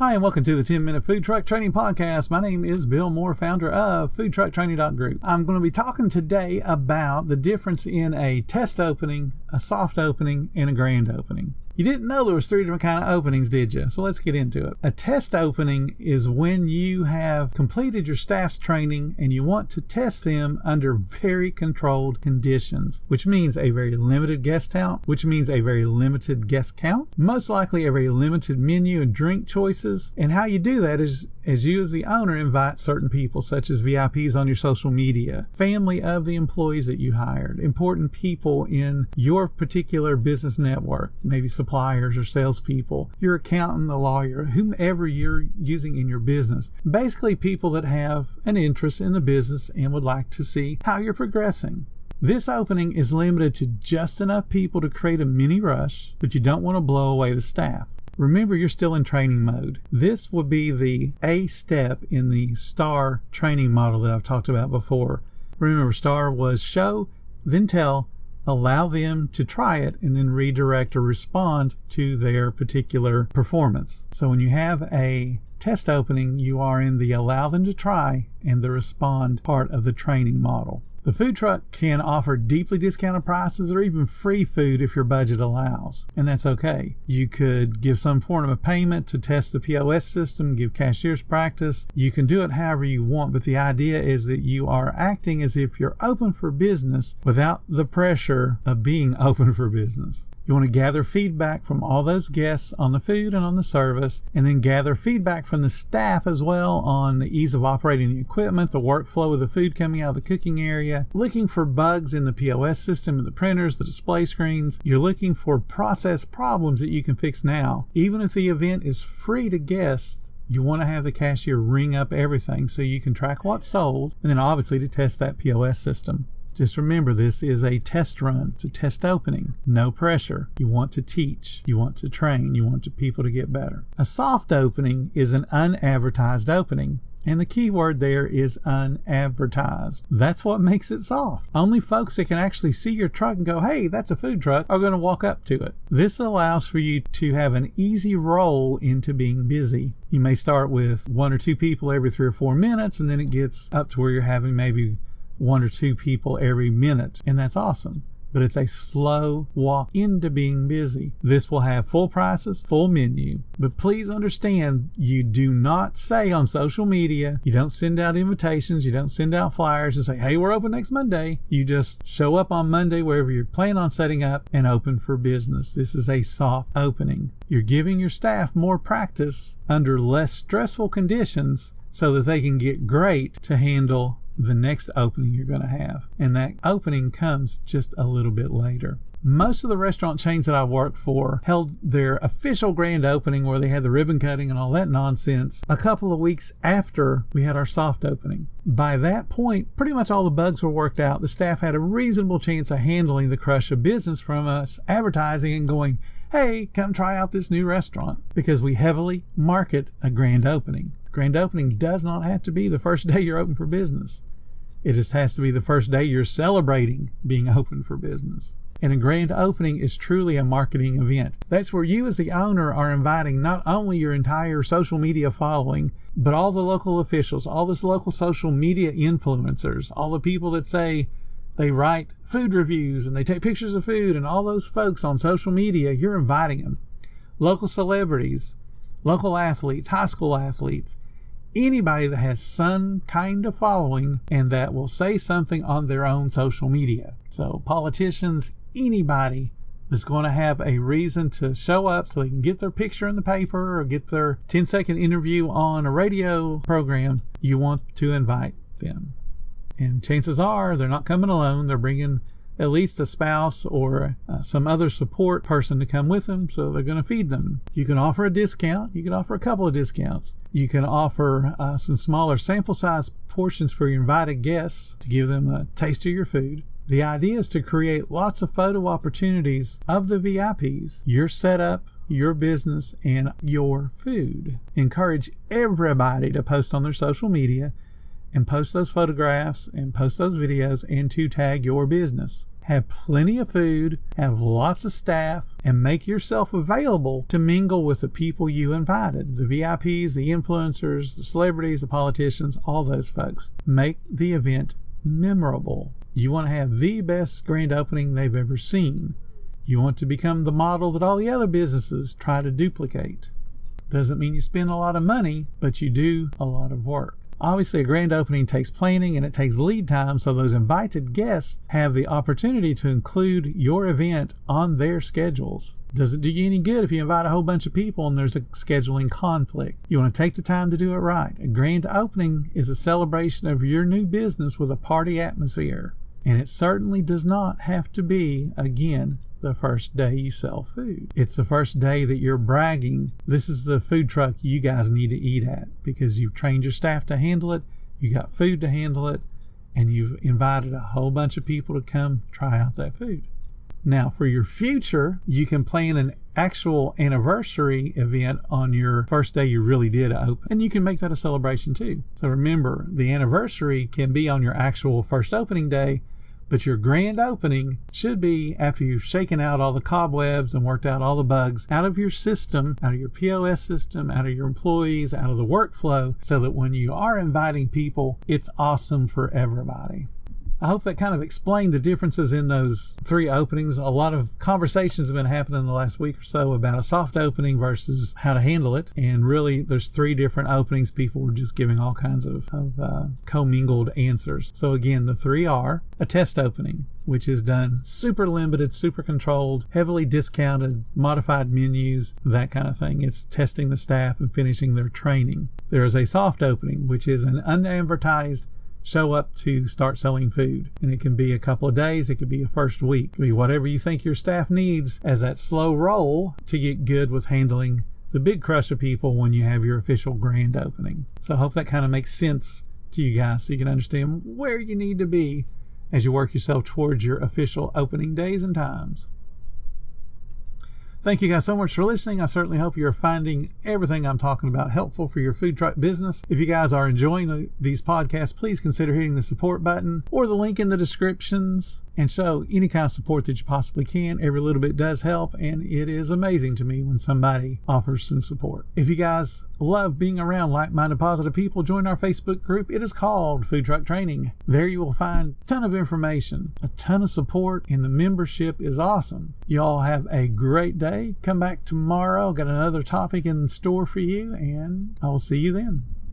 Hi, and welcome to the 10-Minute Food Truck Training Podcast. My name is Bill Moore, founder of foodtrucktraining.group. I'm going to be talking today about the difference in a test opening, a soft opening, and a grand opening. You didn't know there was three different kind of openings, did you? So let's get into it. A test opening is when you have completed your staff's training and you want to test them under very controlled conditions, which means a very limited guest count, which means a very limited guest count, most likely a very limited menu and drink choices. And how you do that is as you as the owner invite certain people, such as VIPs on your social media, family of the employees that you hired, important people in your particular business network, maybe suppliers or salespeople, your accountant, the lawyer, whomever you're using in your business. Basically people that have an interest in the business and would like to see how you're progressing. This opening is limited to just enough people to create a mini rush, but you don't want to blow away the staff. Remember, you're still in training mode. This will be the A step in the STAR training model that I've talked about before. Remember, STAR was show, then tell, allow them to try it, and then redirect or respond to their particular performance. So when you have a test opening, you are in the allow them to try and the respond part of the training model. The food truck can offer deeply discounted prices or even free food if your budget allows, and that's okay. You could give some form of a payment to test the POS system, give cashier's practice. You can do it however you want, but the idea is that you are acting as if you're open for business without the pressure of being open for business. You want to gather feedback from all those guests on the food and on the service, and then gather feedback from the staff as well on the ease of operating the equipment, the workflow of the food coming out of the cooking area, looking for bugs in the POS system and the printers, the display screens. You're looking for process problems that you can fix now. Even if the event is free to guests, you want to have the cashier ring up everything so you can track what's sold, and then obviously to test that POS system. Just remember, this is a test run. It's a test opening. No pressure. You want to teach. You want to train. You want people to get better. A soft opening is an unadvertised opening. And the key word there is unadvertised. That's what makes it soft. Only folks that can actually see your truck and go, hey, that's a food truck, are going to walk up to it. This allows for you to have an easy roll into being busy. You may start with 1 or 2 people every 3 or 4 minutes, and then it gets up to where you're having maybe 1 or 2 people every minute, and that's awesome. But it's a slow walk into being busy. This will have full prices, full menu. But please understand, you do not say on social media, you don't send out invitations, you don't send out flyers and say, hey, we're open next Monday. You just show up on Monday wherever you're planning on setting up and open for business. This is a soft opening. You're giving your staff more practice under less stressful conditions so that they can get great to handle the next opening you're going to have. And that opening comes just a little bit later. Most of the restaurant chains that I worked for held their official grand opening where they had the ribbon cutting and all that nonsense a couple of weeks after we had our soft opening. By that point, pretty much all the bugs were worked out. The staff had a reasonable chance of handling the crush of business from us advertising and going, hey, come try out this new restaurant, because we heavily market a grand opening. Grand opening does not have to be the first day you're open for business. It just has to be the first day you're celebrating being open for business. And a grand opening is truly a marketing event. That's where you as the owner are inviting not only your entire social media following, but all the local officials, all the local social media influencers, all the people that say they write food reviews and they take pictures of food, and all those folks on social media, you're inviting them. Local celebrities, local athletes, high school athletes, anybody that has some kind of following and that will say something on their own social media. So politicians, anybody that's going to have a reason to show up so they can get their picture in the paper or get their 10-second interview on a radio program, you want to invite them. And chances are they're not coming alone. They're bringing at least a spouse or some other support person to come with them, so they're going to feed them. You can offer a discount. You can offer a couple of discounts. You can offer some smaller sample size portions for your invited guests to give them a taste of your food. The idea is to create lots of photo opportunities of the VIPs, your setup, your business, and your food. Encourage everybody to post on their social media and post those photographs and post those videos and to tag your business. Have plenty of food, have lots of staff, and make yourself available to mingle with the people you invited. The VIPs, the influencers, the celebrities, the politicians, all those folks. Make the event memorable. You want to have the best grand opening they've ever seen. You want to become the model that all the other businesses try to duplicate. Doesn't mean you spend a lot of money, but you do a lot of work. Obviously, a grand opening takes planning and it takes lead time, so those invited guests have the opportunity to include your event on their schedules. Doesn't do you any good if you invite a whole bunch of people and there's a scheduling conflict. You want to take the time to do it right. A grand opening is a celebration of your new business with a party atmosphere. And it certainly does not have to be, again, the first day you sell food. It's the first day that you're bragging, this is the food truck you guys need to eat at, because you've trained your staff to handle it, you got food to handle it, and you've invited a whole bunch of people to come try out that food. Now, for your future, you can plan an actual anniversary event on your first day you really did open. And you can make that a celebration too. So remember, the anniversary can be on your actual first opening day, but your grand opening should be after you've shaken out all the cobwebs and worked out all the bugs out of your system, out of your POS system, out of your employees, out of the workflow, so that when you are inviting people, it's awesome for everybody. I hope that kind of explained the differences in those three openings. A lot of conversations have been happening in the last week or so about a soft opening versus how to handle it. And really, there's three different openings. People were just giving all kinds of commingled answers. So again, the three are a test opening, which is done super limited, super controlled, heavily discounted, modified menus, that kind of thing. It's testing the staff and finishing their training. There is a soft opening, which is an unadvertised show up to start selling food. And it can be a couple of days, it could be a first week, it could be whatever you think your staff needs as that slow roll to get good with handling the big crush of people when you have your official grand opening. So I hope that kind of makes sense to you guys so you can understand where you need to be as you work yourself towards your official opening days and times. Thank you guys so much for listening. I certainly hope you're finding everything I'm talking about helpful for your food truck business. If you guys are enjoying these podcasts, please consider hitting the support button or the link in the descriptions and show any kind of support that you possibly can. Every little bit does help, and it is amazing to me when somebody offers some support. If you guys love being around like-minded positive people, join our Facebook group. It is called Food Truck Training. There you will find a ton of information, a ton of support, and the membership is awesome. You all have a great day. Come back tomorrow. Got another topic in store for you, and I will see you then.